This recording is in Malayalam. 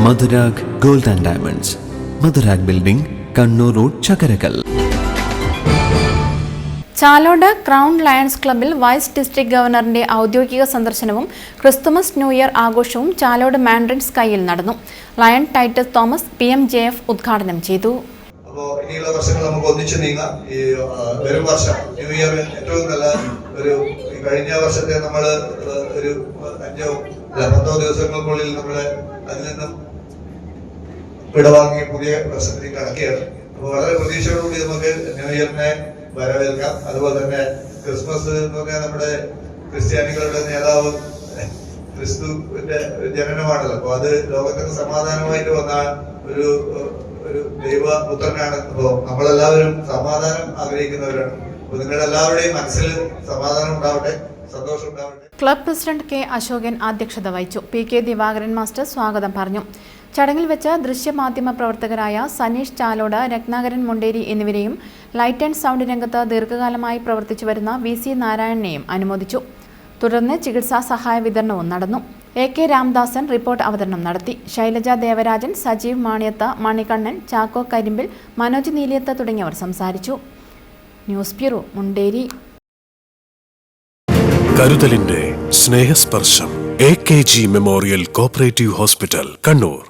Madhurag gold and diamonds, Madhurag building, Kannur road, Chakkarakal. Chalode crown lions ക്ലബ്ബിൽ വൈസ് ഡിസ്ട്രിക്ട് ഗവർണറിന്റെ ഔദ്യോഗിക സന്ദർശനവും ക്രിസ്തുമസ് ന്യൂ ഇയർ ആഘോഷവും ചാലോട് മാൻഡ്രിൻ സ്കൈയിൽ നടന്നു. ലയൺ ടൈറ്റസ് തോമസ് PMJF ഉദ്ഘാടനം ചെയ്തു. ഇനിയുള്ള വർഷങ്ങൾ നമുക്ക് ഒന്നിച്ചു നീങ്ങാം. ഈ വരും വർഷം ന്യൂ ഇയർ ഏറ്റവും നല്ല കഴിഞ്ഞ വർഷത്തെ നമ്മൾ ഒരു 5-10 ദിവസങ്ങൾക്കുള്ളിൽ നമ്മൾ അതിൽ നിന്നും വിടവാങ്ങി പുതിയ വർഷത്തിലേക്ക് കടക്കുകയാണ്. അപ്പോൾ വളരെ പ്രതീക്ഷയോടുകൂടി നമുക്ക് ന്യൂ ഇയറിനെ വരവേൽക്കാം. അതുപോലെ തന്നെ ക്രിസ്മസ് എന്ന് പറഞ്ഞാൽ നമ്മുടെ ക്രിസ്ത്യാനികളുടെ നേതാവ് ക്രിസ്തുവിന്റെ ജനനമാണല്ലോ. അപ്പൊ അത് ലോകത്തിന് സമാധാനമായിട്ട് വന്ന ഒരു ദൈവപുത്രനാണ്. അപ്പോ നമ്മളെല്ലാവരും സമാധാനം ആഗ്രഹിക്കുന്നവരാണ്. അപ്പൊ നിങ്ങളുടെ എല്ലാവരുടെയും മനസ്സിൽ സമാധാനം ഉണ്ടാവട്ടെ, സന്തോഷം ഉണ്ടാവട്ടെ. Club president K. അശോകൻ അധ്യക്ഷത വഹിച്ചു. PK ദിവാകരൻ മാസ്റ്റർ സ്വാഗതം പറഞ്ഞു. ചടങ്ങിൽ വെച്ച് ദൃശ്യമാധ്യമ പ്രവർത്തകരായ സനീഷ് ചാലോട്, രത്നാകരൻ മുണ്ടേരി എന്നിവരെയും ലൈറ്റ് ആൻഡ് സൗണ്ട് രംഗത്ത് ദീർഘകാലമായി പ്രവർത്തിച്ചു വരുന്ന VC നാരായണനെയും അനുമോദിച്ചു. തുടർന്ന് ചികിത്സാ സഹായ വിതരണവും നടന്നു. AK രാംദാസൻ റിപ്പോർട്ട് അവതരണം നടത്തി. ശൈലജ ദേവരാജൻ, സജീവ് മാണിയത്ത്, മണികണ്ണൻ, ചാക്കോ കരിമ്പിൽ, മനോജ് നീലിയത്ത് തുടങ്ങിയവർ സംസാരിച്ചു. News bureau, Munderi. കരുതലിന്റെ സ്നേഹസ്പർശം AKG memorial cooperative hospital, Kannur.